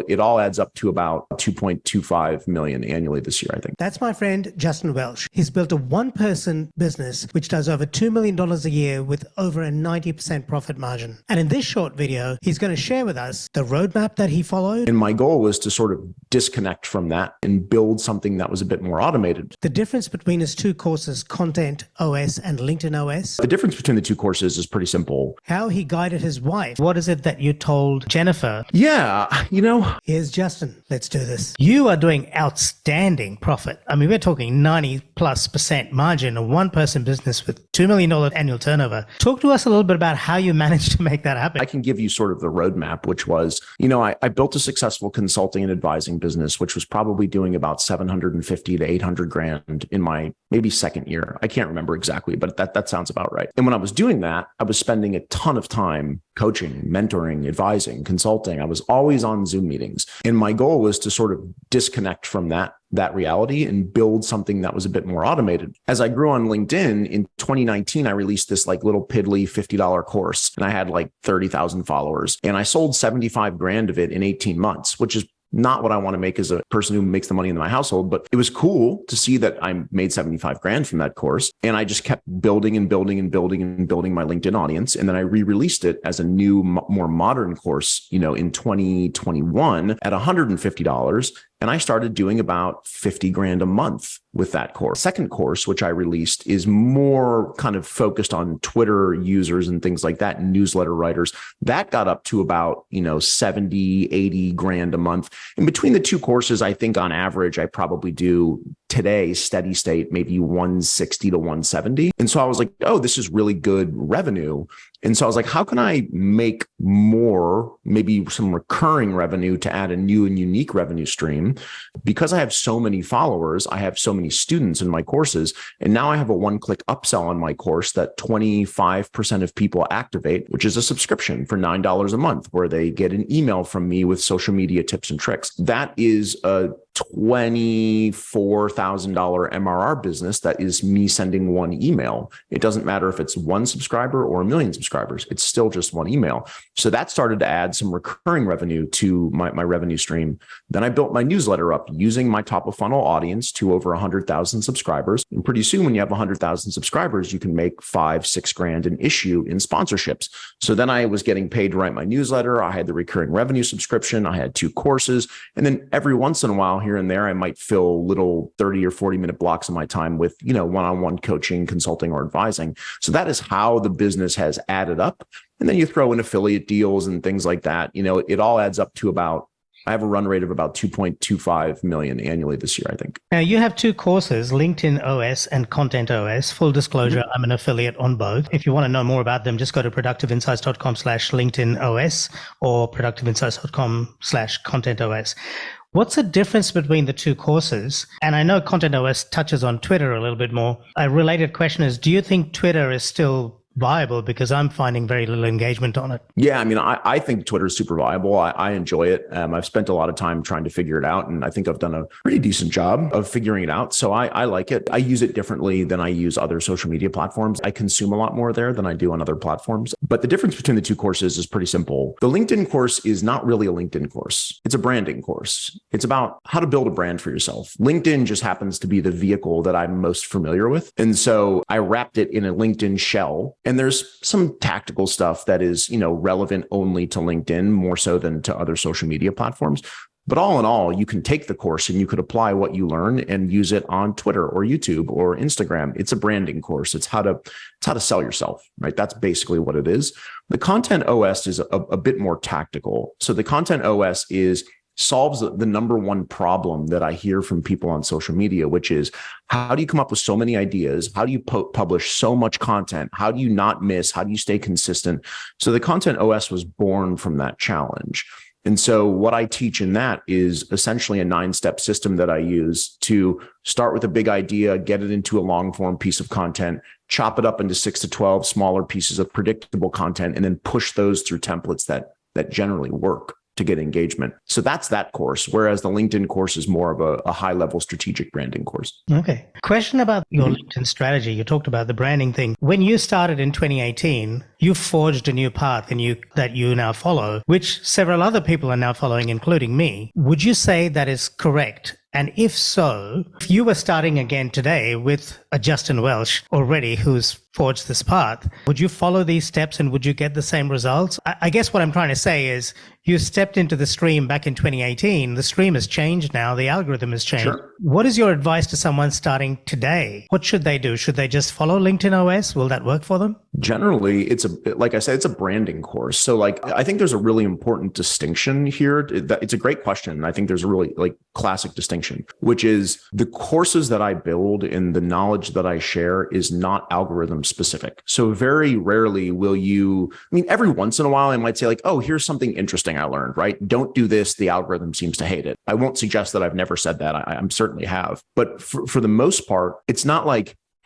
It all adds up to about 2.25 million annually this year, I think. That's my friend Justin Welsh. He's built a one-person business which does over $2 million a year with over a 90% profit margin. And in this short video, he's going to share with us the roadmap that he followed. And my goal was to sort of disconnect from that and build something that was a bit more automated. The difference between his two courses, Content OS and LinkedIn OS. The difference between the two courses is pretty simple. How he guided his wife. What is it that you told Jennifer? Yeah, Here's Justin. Let's do this. You are doing outstanding profit. I mean, we're talking 90+% margin, a one-person business with $2 million annual turnover. Talk to us a little bit about how you managed to make that happen. I can give you sort of the roadmap, which was, I built a successful consulting and advising business, which was probably doing about 750 to 800 grand in my maybe second year. I can't remember exactly, but that sounds about right. And when I was doing that, I was spending a ton of time coaching, mentoring, advising, consulting. I was always on Zoom meetings. And my goal was to sort of disconnect from that reality and build something that was a bit more automated. As I grew on LinkedIn in 2019, I released this like little piddly $50 course, and I had like 30,000 followers, and I sold 75 grand of it in 18 months, which is not what I want to make as a person who makes the money in my household, but it was cool to see that I made 75 grand from that course. And I just kept building and building and building and building my LinkedIn audience. And then I re-released it as a new, more modern course, in 2021 at $150. And I started doing about 50 grand a month with that course. Second course, which I released, is more kind of focused on Twitter users and things like that, newsletter writers. That got up to about, 70, 80 grand a month. In between the two courses, I think on average, I probably do today, steady state, maybe 160 to 170. And so I was like, oh, this is really good revenue. And so I was like, how can I make more, maybe some recurring revenue to add a new and unique revenue stream? Because I have so many followers, I have so many students in my courses, and now I have a one-click upsell on my course that 25% of people activate, which is a subscription for $9 a month, where they get an email from me with social media tips and tricks. That is a $24,000 MRR business that is me sending one email. It doesn't matter if it's one subscriber or 1 million subscribers. It's still just one email. So that started to add some recurring revenue to my revenue stream. Then I built my newsletter up using my top of funnel audience to over 100,000 subscribers. And pretty soon when you have 100,000 subscribers, you can make 5-6 grand an issue in sponsorships. So then I was getting paid to write my newsletter. I had the recurring revenue subscription. I had 2 courses. And then every once in a while, here and there, I might fill little 30 or 40 minute blocks of my time with, one-on-one coaching, consulting, or advising. So that is how the business has added up. And then you throw in affiliate deals and things like that. It all adds up to about, I have a run rate of about 2.25 million annually this year, I think. Now you have 2 courses, LinkedIn OS and Content OS. Full disclosure, I'm an affiliate on both. If you want to know more about them, just go to productiveinsights.com/LinkedIn OS or productiveinsights.com/Content OS. What's the difference between the 2 courses? And I know Content OS touches on Twitter a little bit more. A related question is, do you think Twitter is still viable? Because I'm finding very little engagement on it. Yeah, I think Twitter is super viable. I enjoy it. I've spent a lot of time trying to figure it out, and I think I've done a pretty decent job of figuring it out. So I like it. I use it differently than I use other social media platforms. I consume a lot more there than I do on other platforms. But the difference between the 2 courses is pretty simple. The LinkedIn course is not really a LinkedIn course. It's a branding course. It's about how to build a brand for yourself. LinkedIn just happens to be the vehicle that I'm most familiar with. And so I wrapped it in a LinkedIn shell. And there's some tactical stuff that is, relevant only to LinkedIn more so than to other social media platforms. But all in all, you can take the course and you could apply what you learn and use it on Twitter or YouTube or Instagram. It's a branding course. It's how to sell yourself, right? That's basically what it is. The Content OS is a bit more tactical. So the Content OS solves the number one problem that I hear from people on social media, which is, how do you come up with so many ideas? How do you publish so much content? How do you not miss? How do you stay consistent? So the Content OS was born from that challenge. And so what I teach in that is essentially a 9-step system that I use to start with a big idea, get it into a long form piece of content, chop it up into 6 to 12 smaller pieces of predictable content, and then push those through templates that generally work. to get engagement. So that's that course. Whereas the LinkedIn course is more of a high level strategic branding course. Okay. Question about your LinkedIn strategy. You talked about the branding thing. When you started in 2018, you forged a new path that you now follow, which several other people are now following, including me. Would you say that is correct? And if so, if you were starting again today with a Justin Welsh already who's forged this path, would you follow these steps and would you get the same results? I guess what I'm trying to say is you stepped into the stream back in 2018. The stream has changed now. The algorithm has changed. Sure. What is your advice to someone starting today? What should they do? Should they just follow LinkedIn OS? Will that work for them? Generally, like I said, it's a branding course. So I think there's a really important distinction here. It's a great question. I think there's a really classic distinction, which is the courses that I build and the knowledge that I share is not algorithm specific. So very rarely every once in a while I might say oh, here's something interesting I learned, right? Don't do this. The algorithm seems to hate it. I won't suggest that I've never said that. I certainly have. But for the most part, it's not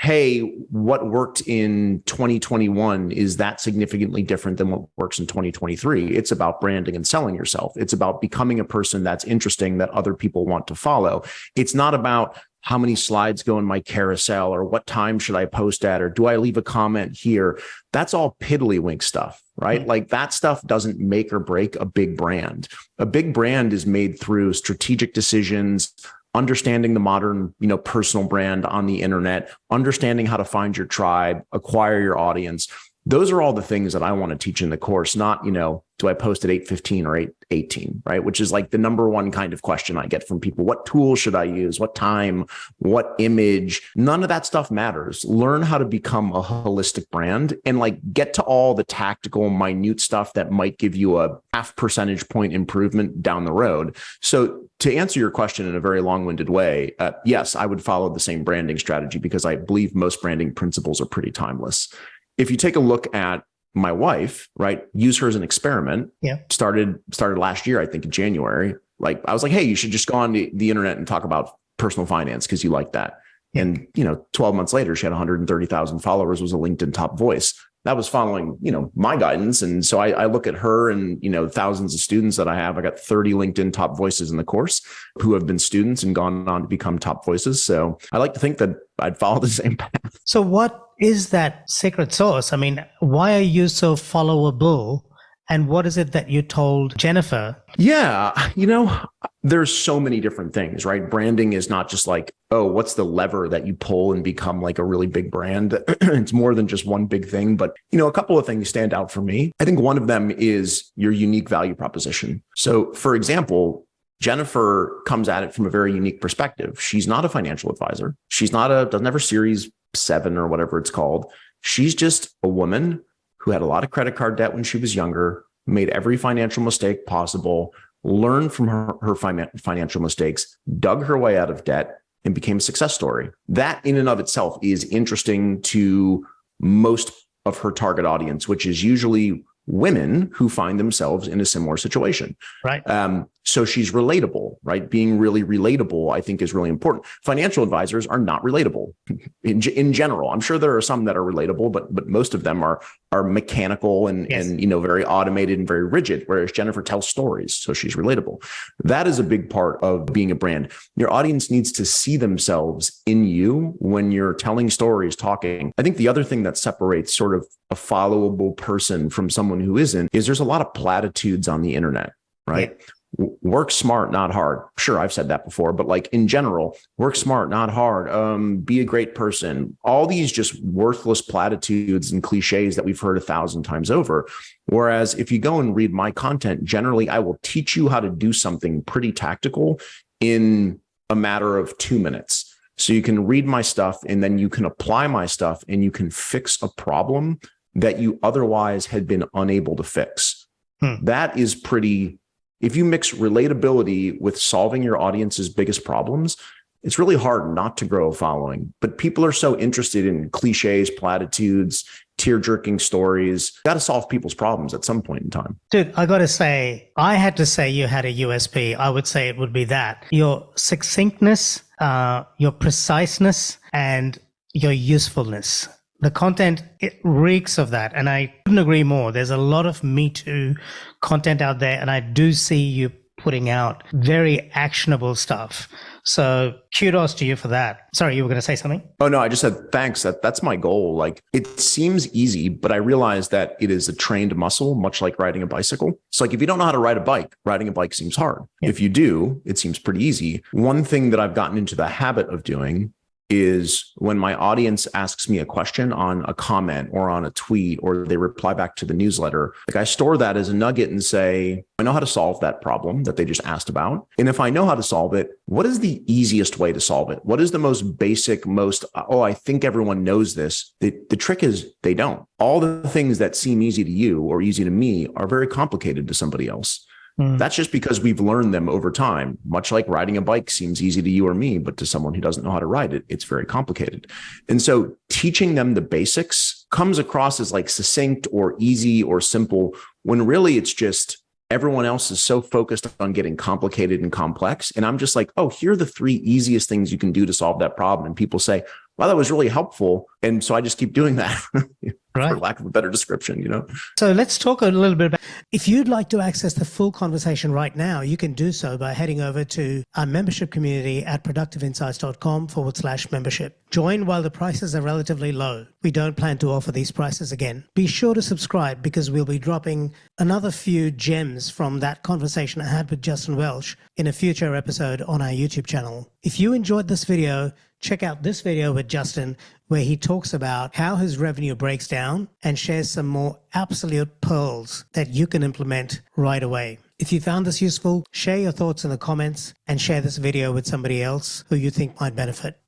hey, what worked in 2021 is that significantly different than what works in 2023. It's about branding and selling yourself. It's about becoming a person that's interesting that other people want to follow. It's not about how many slides go in my carousel or what time should I post at or do I leave a comment here? That's all piddlywink stuff, right? That stuff doesn't make or break a big brand. A big brand is made through strategic decisions, understanding the modern, personal brand on the internet, understanding how to find your tribe, acquire your audience. Those are all the things that I want to teach in the course, not, do I post at 8:15 or 8:18, right? Which is the number one kind of question I get from people. What tool should I use? What time? What image? None of that stuff matters. Learn how to become a holistic brand and get to all the tactical, minute stuff that might give you a half percentage point improvement down the road. So to answer your question in a very long-winded way, yes, I would follow the same branding strategy because I believe most branding principles are pretty timeless. If you take a look at my wife, right, use her as an experiment. Yeah. Started last year, I think in January. I was hey, you should just go on the internet and talk about personal finance because you like that. Yeah. And 12 months later, she had 130,000 followers, was a LinkedIn top voice. That was following, my guidance. And so I look at her and, thousands of students that I have. I got 30 LinkedIn top voices in the course who have been students and gone on to become top voices. So I like to think that I'd follow the same path. So what is that secret sauce? Why are you so followable? And what is it that you told Jennifer? Yeah, there's so many different things, right? Branding is not just oh, what's the lever that you pull and become a really big brand? It's more than just one big thing. But, a couple of things stand out for me. I think one of them is your unique value proposition. So, for example, Jennifer comes at it from a very unique perspective. She's not a financial advisor. She's doesn't have her Series 7 or whatever it's called. She's just a woman who had a lot of credit card debt when she was younger, made every financial mistake possible, learned from her financial mistakes, dug her way out of debt, and became a success story. That in and of itself is interesting to most of her target audience, which is usually women who find themselves in a similar situation. Right. So she's relatable, right? Being really relatable, I think, is really important. Financial advisors are not relatable in general. I'm sure there are some that are relatable, but most of them are mechanical and very automated and very rigid. Whereas Jennifer tells stories, so she's relatable. That is a big part of being a brand. Your audience needs to see themselves in you when you're telling stories, talking. I think the other thing that separates sort of a followable person from someone who isn't is there's a lot of platitudes on the internet, right? Yeah. Work smart, not hard. Sure, I've said that before, but in general, work smart, not hard. Be a great person. All these just worthless platitudes and cliches that we've heard 1,000 times over. Whereas if you go and read my content, generally, I will teach you how to do something pretty tactical in a matter of 2 minutes. So you can read my stuff and then you can apply my stuff and you can fix a problem that you otherwise had been unable to fix. That is pretty... If you mix relatability with solving your audience's biggest problems, it's really hard not to grow a following. But people are so interested in cliches, platitudes, tear-jerking stories. Got to solve people's problems at some point in time. Dude, I got to say, I had to say you had a USP. I would say it would be that. Your succinctness, your preciseness, and your usefulness. The content, it reeks of that. And I couldn't agree more. There's a lot of Me Too content out there. And I do see you putting out very actionable stuff. So kudos to you for that. Sorry, you were going to say something? Oh, no, I just said thanks. That's my goal. Like, it seems easy, but I realize that it is a trained muscle, much like riding a bicycle. It's like if you don't know how to ride a bike, riding a bike seems hard. Yeah. If you do, it seems pretty easy. One thing that I've gotten into the habit of doing is when my audience asks me a question on a comment or on a tweet, or they reply back to the newsletter, like I store that as a nugget and say, I know how to solve that problem that they just asked about. And if I know how to solve it, what is the easiest way to solve it? What is the most basic, I think everyone knows this. The trick is they don't. All the things that seem easy to you or easy to me are very complicated to somebody else. That's just because we've learned them over time. Much like riding a bike seems easy to you or me, but to someone who doesn't know how to ride it, it's very complicated. And so teaching them the basics comes across as like succinct or easy or simple, when really it's just everyone else is so focused on getting complicated and complex. And I'm just like, oh, here are the 3 easiest things you can do to solve that problem. And people say, wow, that was really helpful. And so I just keep doing that. Right. For lack of a better description, So let's talk a little bit about, if you'd like to access the full conversation right now, you can do so by heading over to our membership community at productiveinsights.com/membership. Join while the prices are relatively low. We don't plan to offer these prices again. Be sure to subscribe, because we'll be dropping another few gems from that conversation I had with Justin Welsh in a future episode on our YouTube channel. If you enjoyed this video, check out this video with Justin, where he talks about how his revenue breaks down and shares some more absolute pearls that you can implement right away. If you found this useful, share your thoughts in the comments and share this video with somebody else who you think might benefit.